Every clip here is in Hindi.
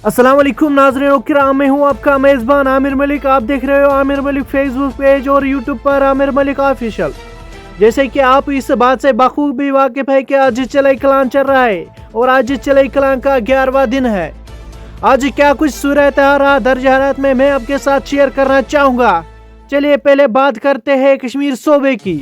अस्सलाम वालेकुम नाज़रीन किराम, मैं हूँ आपका मेज़बान आमिर मलिक। आप देख रहे हो आमिर मलिक फेसबुक पेज और यूट्यूब पर आमिर मलिक ऑफिशियल। जैसे कि आप इस बात से बखूबी वाकिफ है कि आज चले कलान चल रहा है और आज चले कलान का 11वां दिन है। आज क्या कुछ सूरत रहा दर्ज हरारत में मैं आपके साथ शेयर करना चाहूँगा। चलिए पहले बात करते हैं कश्मीर सूबे की।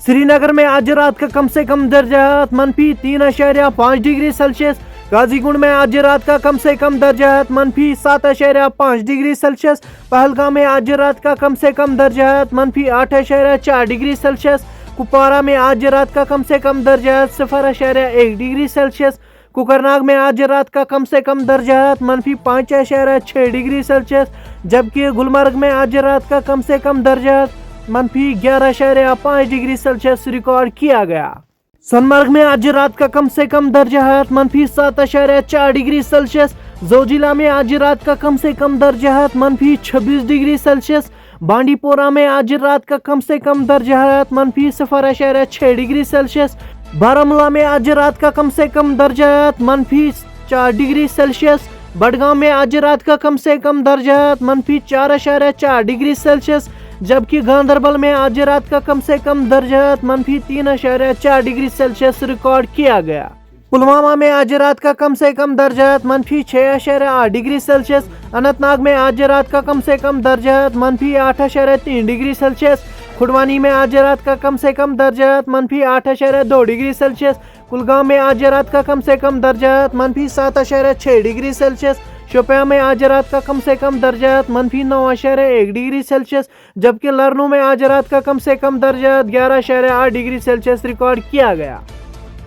श्रीनगर में आज रात का कम से कम दर्जा -3.5 डिग्री सेल्सियस। गाजीगुंड में आज रात का कम से कम दर्जा -7.5 डिग्री सेल्सियस। पहलगाम में आज रात का कम से कम दर्जा -8.4 डिग्री सेल्सियस। कुपवारा में आज रात का कम से कम दर्जा 0.1 डिग्री सेल्सियस। कुकरनाग में आज रात का कम से कम दर्जा -5.6 डिग्री सेल्सियस, जबकि गुलमर्ग में आज रात का कम से कम दर्जा -11.5 डिग्री सेल्सियस रिकॉर्ड किया गया। सोनमर्ग में आज रात का कम से कम दर्जा -7.4 डिग्री सेल्सियस। जोजिला में आज रात का कम से कम दर्जा -26 डिग्री सेल्सियस। बांडीपोरा में आज रात का कम से कम दर्जा -0.6 डिग्री सेल्सियस। बारामूला में आज रात का कम से कम दर्जा -4 डिग्री सेल्सियस। बडगाम में आज रात का कम से कम दर्जा -4.4 डिग्री सेल्सियस, जबकि गांधरबल में आज रात का कम से कम दर्जा -3.4 डिग्री सेल्सियस रिकॉर्ड किया गया। पुलवामा में आज रात का कम से कम दर्जा -6.8 डिग्री सेल्सियस। अनंतनाग में आज रात का कम से कम दर्जा -8.3 डिग्री सेल्सियस। खुड़वानी में आज रात का कम से कम दर्जा -8.2 डिग्री सेल्सियस। कुलगाम में आज रात का कम से कम दर्जा -7.6 डिग्री सेल्सियस। शोपियां में आज रात का कम से कम दर्जा -9.1 डिग्री सेल्सियस, जबकि लरनू में आज रात का कम से कम दर्जा 11.8 डिग्री सेल्सियस रिकॉर्ड किया गया।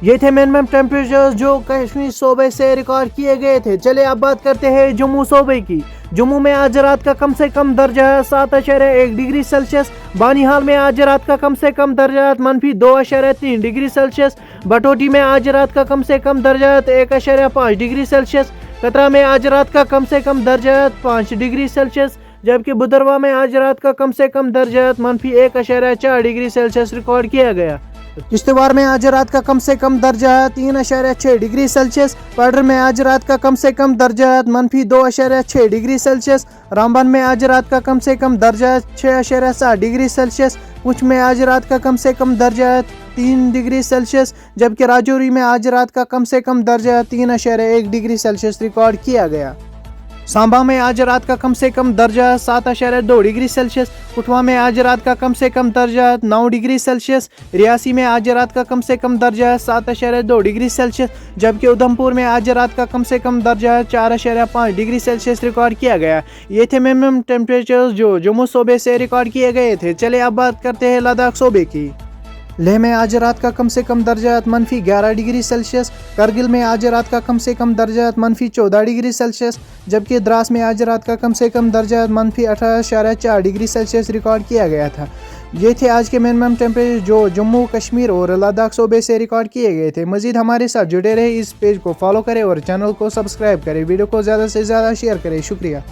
ये थे मिनिमम टेम्परेचर्स जो कश्मीर सूबे से रिकॉर्ड किए गए थे। चलिए अब बात करते हैं जम्मू सूबे की। जम्मू में आज रात का कम से कम दर्जा 7.1 डिग्री सेल्सियस। बानीहाल में आज रात का कम से कम दर्जा -2.3 डिग्री सेल्सियस। बटोटी में आज रात का कम से कम दर्जा 1.5 डिग्री सेल्सियस। कतरा में आज रात का कम से कम दर्जा 5 डिग्री सेल्सियस, जबकि बुधरवा में आज रात का कम से कम दर्जा -1.4 डिग्री सेल्सियस रिकॉर्ड किया गया। किश्तवाड़ में आज रात का कम से कम दर्जा 3.6 डिग्री सेल्सियस। पाडर में आज रात का कम से कम दर्जा -2.6 डिग्री सेल्सियस। रामबन में आज रात का कम से कम दर्जा 6.7 डिग्री सेल्सियस। पुंछ में आज रात का कम से कम दर्जा 3 डिग्री सेल्सियस, जबकि राजौरी में आज रात का कम से कम दर्जा 3.1 डिग्री सेल्सियस रिकॉर्ड किया गया। सांबा में आज रात का कम से कम दर्जा 7.2 डिग्री सेल्सियस। कठुआ में आज रात का कम से कम दर्जा 9 डिग्री सेल्सियस। रियासी में आज रात का कम से कम दर्जा 7.2 डिग्री सेल्सियस, जबकि उधमपुर में आज रात का कम से कम दर्जा 4.5 डिग्री सेल्सियस रिकॉर्ड किया गया। ये थे मिनिमम टेम्परेचर्स जो जम्मू सूबे से रिकॉर्ड किए गए थे। चलिए अब बात करते हैं लद्दाख सूबे की। लेह में आज रात का कम से कम दर्जा -11 डिग्री सेल्सियस। करगिल में आज रात का कम से कम दर्जा -14 डिग्री सेल्सियस, जबकि द्रास में आज रात का कम से कम दर्जा -18.4 डिग्री सेल्सियस रिकॉर्ड किया गया था। ये थे आज के मिनिमम टेम्परेचर जो जम्मू कश्मीर और लद्दाख सूबे से रिकॉर्ड किए गए थे। मजीद हमारे साथ जुड़े रहे, इस पेज को फॉलो करें और चैनल को सब्सक्राइब करें। वीडियो को ज़्यादा से ज़्यादा शेयर करें। शुक्रिया।